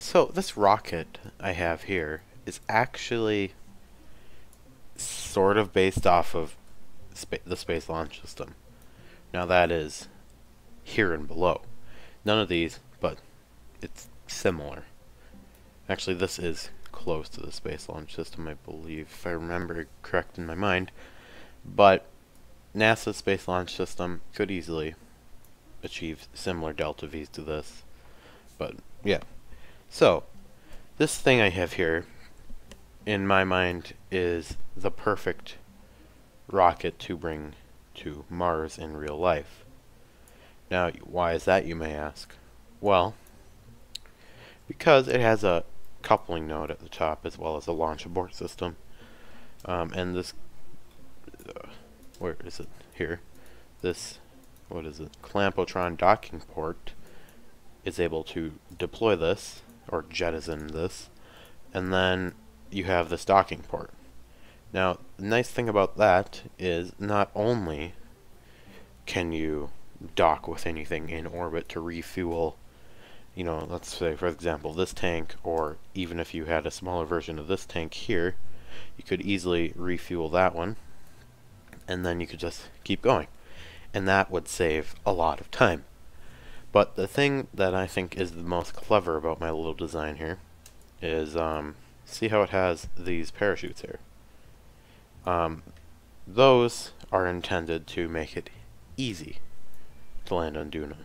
So this rocket I have here is actually sort of based off of the Space Launch System. Now that is here and below. None of these, but it's similar. Actually, this is close to the Space Launch System, I believe, if I remember correct in my mind. But NASA's Space Launch System could easily achieve similar delta V's to this. But yeah. So, this thing I have here, in my mind, is the perfect rocket to bring to Mars in real life. Now, why is that, you may ask? Well, because it has a coupling node at the top as well as a launch abort system. And this, where is it? Here. This, what is it? Clampotron docking port is able to deploy this, or jettison this, and then you have this docking port. Now, the nice thing about that is not only can you dock with anything in orbit to refuel, you know, let's say, for example, this tank, or even if you had a smaller version of this tank here, you could easily refuel that one, and then you could just keep going. And that would save a lot of time. But the thing that I think is the most clever about my little design here is, see how it has these parachutes here? Those are intended to make it easy to land on Duna,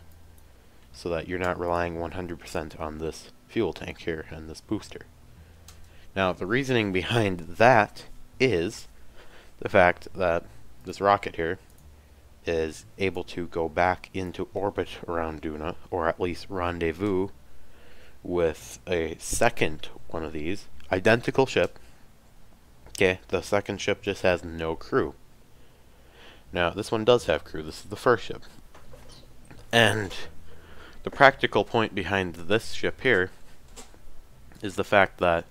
so that you're not relying 100% on this fuel tank here and this booster. Now, the reasoning behind that is the fact that this rocket here is able to go back into orbit around Duna, or at least rendezvous with a second one of these, identical ship. Okay, the second ship just has no crew. Now, this one does have crew. This is the first ship. And the practical point behind this ship here is the fact that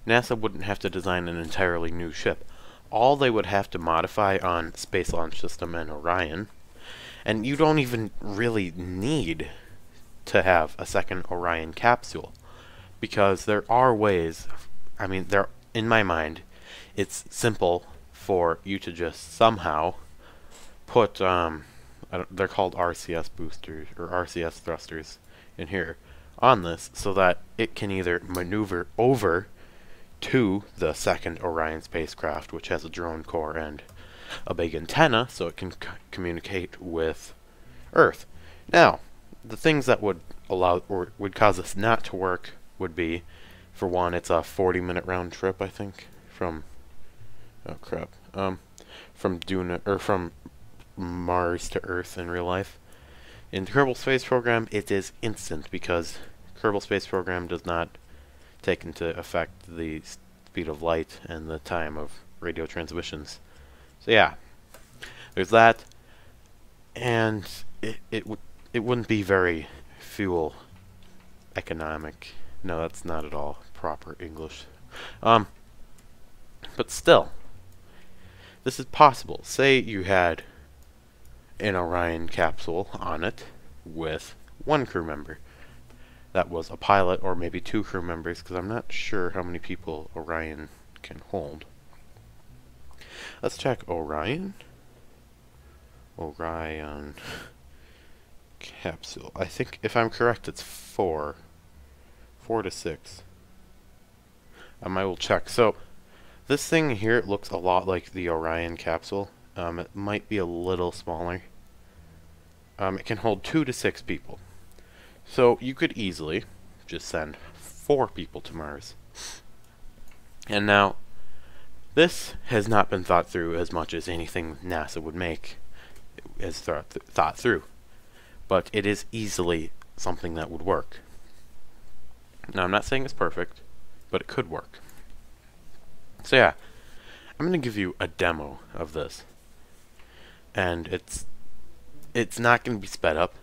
NASA wouldn't have to design an entirely new ship. All they would have to modify on Space Launch System and Orion, and you don't even really need to have a second Orion capsule, because there are ways, I mean, in my mind, it's simple for you to just somehow put, they're called RCS boosters, or RCS thrusters, in here, on this, so that it can either maneuver over to the second Orion spacecraft, which has a drone core and a big antenna, so it can communicate with Earth. Now, the things that would allow, or would cause this not to work would be, for one, it's a 40-minute round trip, I think, from, oh crap, from Duna, or from Mars to Earth in real life. In the Kerbal Space Program, it is instant, because Kerbal Space Program does not take into effect the speed of light and the time of radio transmissions. So yeah, there's that, and it wouldn't be very fuel economic. No, that's not at all proper English. But still, this is possible. Say you had an Orion capsule on it with one crew member. That was a pilot, or maybe two crew members, because I'm not sure how many people Orion can hold. Let's check Orion. Orion capsule. I think, if I'm correct, it's 4. 4 to 6. I will check. So, this thing here looks a lot like the Orion capsule. It might be a little smaller. It can hold 2 to 6 people. So you could easily just send 4 people to Mars. And now, this has not been thought through as much as anything NASA would make is thought through. But it is easily something that would work. Now, I'm not saying it's perfect, but it could work. So yeah, I'm going to give you a demo of this. And it's not going to be sped up,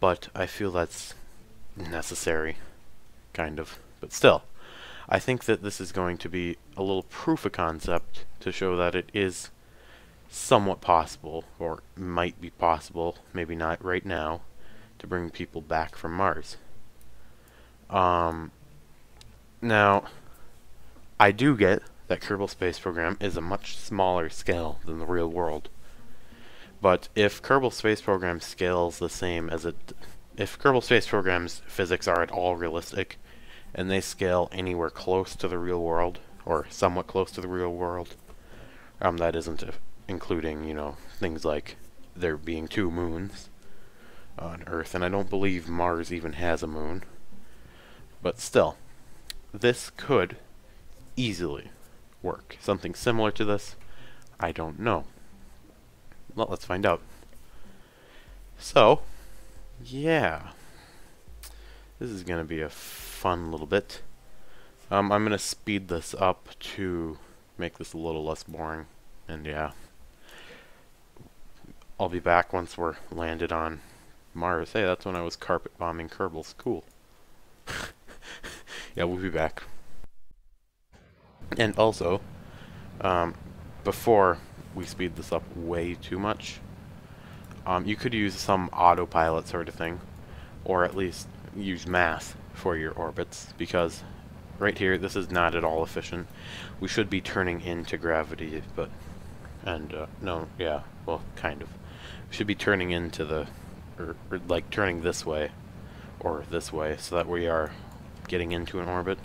but I feel that's necessary, kind of. But still, I think that this is going to be a little proof of concept to show that it is somewhat possible, or might be possible, maybe not right now, to bring people back from Mars. Now, I do get that Kerbal Space Program is a much smaller scale than the real world. But if Kerbal Space Program scales the same as if Kerbal Space Program's physics are at all realistic, and they scale anywhere close to the real world, or somewhat close to the real world, that isn't including, things like there being 2 moons on Earth, and I don't believe Mars even has a moon. But still, this could easily work. Something similar to this, I don't know. Well, let's find out. So, yeah. This is going to be a fun little bit. I'm going to speed this up to make this a little less boring. And yeah. I'll be back once we're landed on Mars. Hey, that's when I was carpet bombing Kerbals. Cool. Yeah, we'll be back. And also, before we speed this up way too much, you could use some autopilot sort of thing, or at least use math for your orbits, because right here, this is not at all efficient. We should be turning into gravity, but, no, yeah, well, kind of. We should be turning into the, or like turning this way, or this way, so that we are getting into an orbit.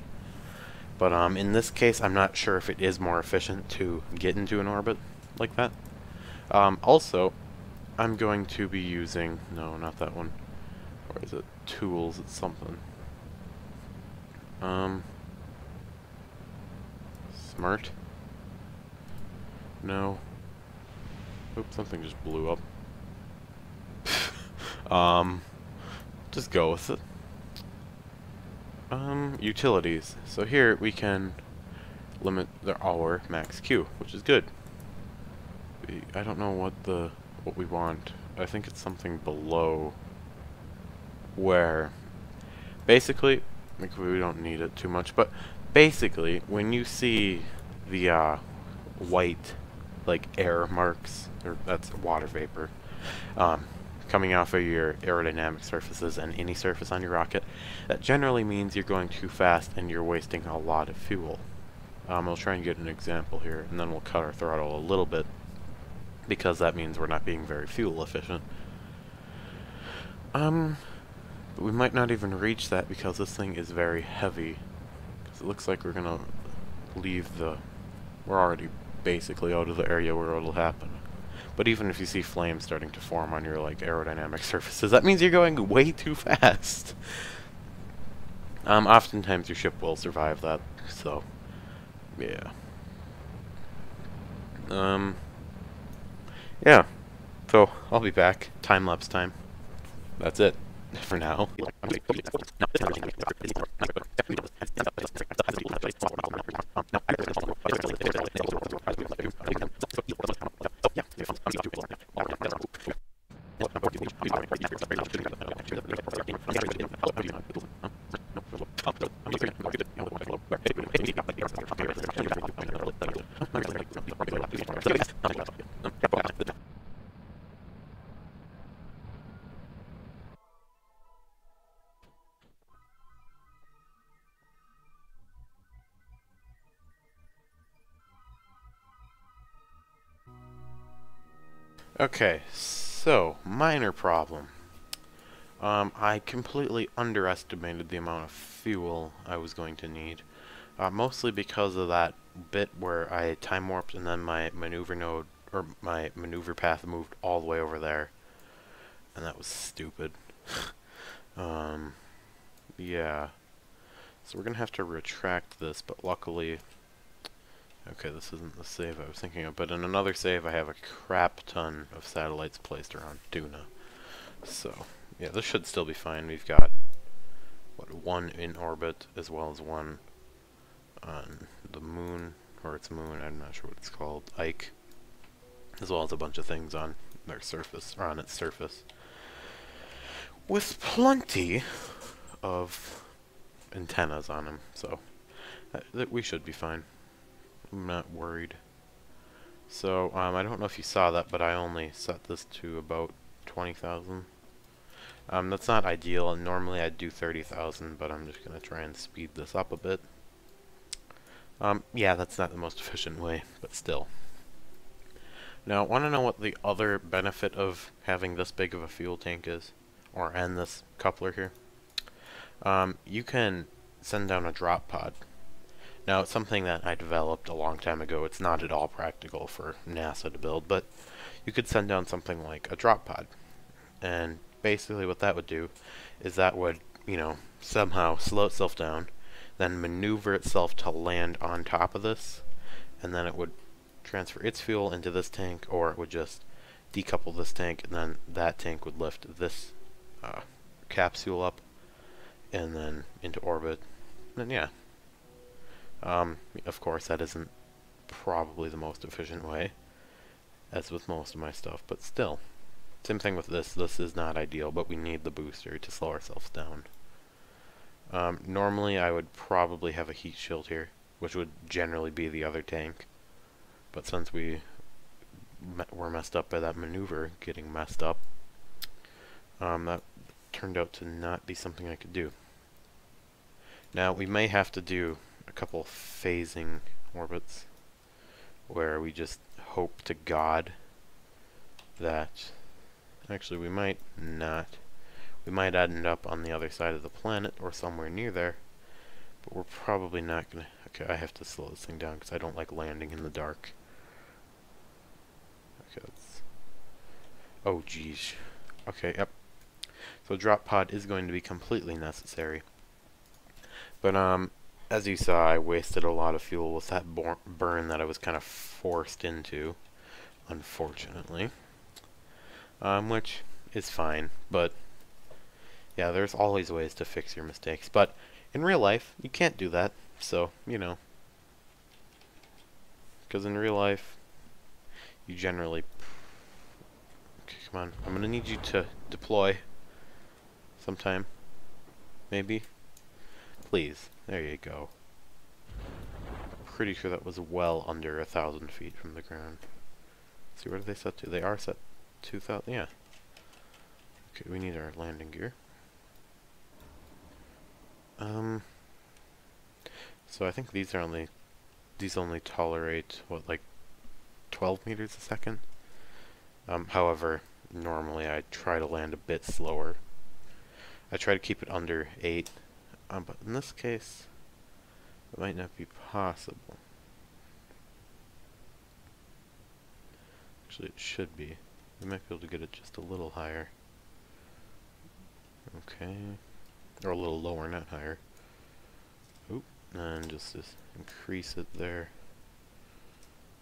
But in this case, I'm not sure if it is more efficient to get into an orbit like that. Also, I'm going to be using, no, not that one. Or is it tools? It's something. Smart? No. Oops, something just blew up. Just go with it. Utilities. So here we can limit our max Q, which is good. I don't know what we want. I think it's something below where basically, like, we don't need it too much, but basically when you see the white like air marks, or that's water vapor, coming off of your aerodynamic surfaces and any surface on your rocket, that generally means you're going too fast and you're wasting a lot of fuel. I'll try and get an example here, and then we'll cut our throttle a little bit, because that means we're not being very fuel efficient. But we might not even reach that because this thing is very heavy. Because it looks like we're gonna leave we're already basically out of the area where it'll happen. But even if you see flames starting to form on your like aerodynamic surfaces, that means you're going way too fast. Oftentimes your ship will survive that, so yeah. Yeah. So I'll be back. Time-lapse time. That's it for now. Okay, so minor problem. I completely underestimated the amount of fuel I was going to need, mostly because of that bit where I time warped and then my maneuver node, or my maneuver path, moved all the way over there, and that was stupid. Yeah, so we're gonna have to retract this, but luckily, okay, this isn't the save I was thinking of, but in another save I have a crap ton of satellites placed around Duna. So, yeah, this should still be fine. We've got, what, 1 in orbit, as well as 1 on the moon, or its moon, I'm not sure what it's called, Ike, as well as a bunch of things on their surface, or on its surface, with plenty of antennas on them, so we should be fine. I'm not worried. So, I don't know if you saw that, but I only set this to about 20,000. That's not ideal, and normally I'd do 30,000, but I'm just going to try and speed this up a bit. Yeah, that's not the most efficient way, but still. Now, want to know what the other benefit of having this big of a fuel tank is? And this coupler here? You can send down a drop pod. Now, it's something that I developed a long time ago. It's not at all practical for NASA to build, but you could send down something like a drop pod. And basically what that would do is that would, somehow slow itself down, then maneuver itself to land on top of this, and then it would transfer its fuel into this tank, or it would just decouple this tank, and then that tank would lift this capsule up, and then into orbit. And yeah. Of course, that isn't probably the most efficient way, as with most of my stuff, but still. Same thing with this. This is not ideal, but we need the booster to slow ourselves down. Normally, I would probably have a heat shield here, which would generally be the other tank. But since we were messed up by that maneuver getting messed up, that turned out to not be something I could do. Now, we may have to do a couple phasing orbits where we just hope to God that... Actually, we might not. We might end up on the other side of the planet or somewhere near there, but we're probably not going to... Okay, I have to slow this thing down because I don't like landing in the dark. Okay, let's... Oh, geez. Okay, yep. So drop pod is going to be completely necessary. But, as you saw, I wasted a lot of fuel with that burn that I was kind of forced into, unfortunately. Which is fine, but yeah, there's always ways to fix your mistakes. But in real life, you can't do that, so, because in real life, you generally... Okay, come on, I'm gonna need you to deploy sometime, maybe? Please, there you go. Pretty sure that was well under 1,000 feet from the ground. Let's see, where are they set to? They are set 2,000, yeah. Okay, we need our landing gear. So I think these only tolerate, what, like 12 meters a second? However, normally I try to land a bit slower. I try to keep it under 8, but in this case, it might not be possible. Actually, it should be. We might be able to get it just a little higher. Okay. Or a little lower, not higher. Oop. And just increase it there.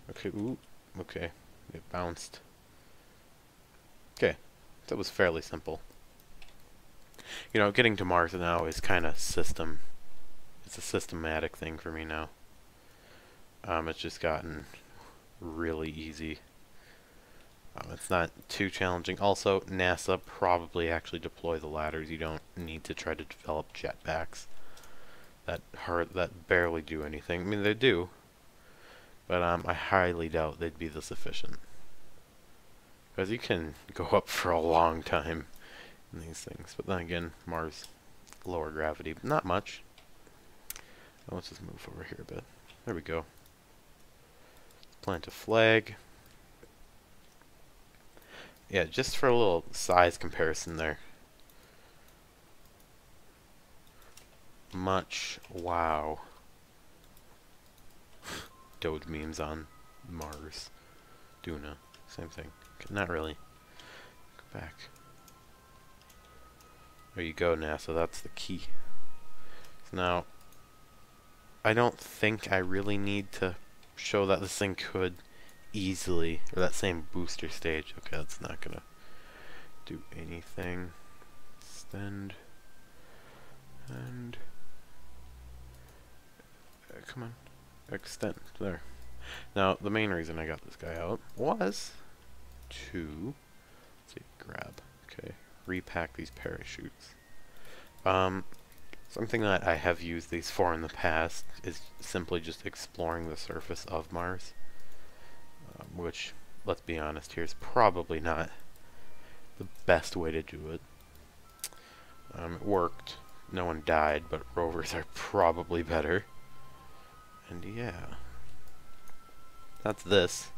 Okay, ooh. Okay. It bounced. Okay. That was fairly simple. Getting to Mars now is kind of it's a systematic thing for me now. It's just gotten really easy. It's not too challenging. Also, NASA probably actually deploy the ladders. You don't need to try to develop jetpacks that barely do anything. I mean, they do, but I highly doubt they'd be this efficient. Because you can go up for a long time in these things. But then again, Mars, lower gravity, not much. Let's just move over here a bit. There we go. Plant a flag. Yeah, just for a little size comparison there. Wow. Doge memes on Mars. Duna. Same thing. Not really. Go back. There you go, NASA. That's the key. So now, I don't think I really need to show that this thing could easily, or that same booster stage. Okay, that's not gonna do anything. Extend. And come on, extend. There. Now, the main reason I got this guy out was to, let's see, grab. Okay, repack these parachutes. Something that I have used these for in the past is simply just exploring the surface of Mars. Which, let's be honest here, is probably not the best way to do it. It worked. No one died, but rovers are probably better. And yeah. That's this.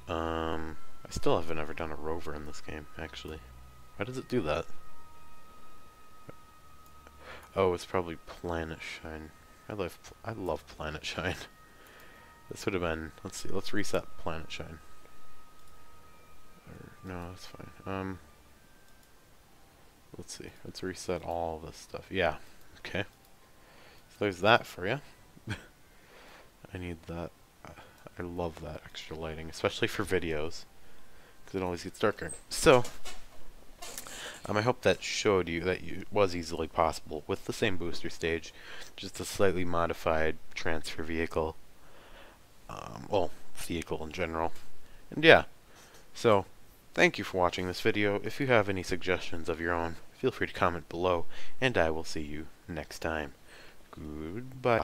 I still haven't ever done a rover in this game, actually. Why does it do that? Oh, it's probably Planet Shine. I love Planet Shine. This would have been, let's see, let's reset Planet Shine. No, that's fine. Let's see, let's reset all this stuff. Yeah, okay. So there's that for you. I need that. I love that extra lighting, especially for videos, because it always gets darker. So, I hope that showed you that it was easily possible with the same booster stage, just a slightly modified transfer vehicle. Well, vehicle in general. And yeah, so thank you for watching this video. If you have any suggestions of your own, feel free to comment below, and I will see you next time. Goodbye.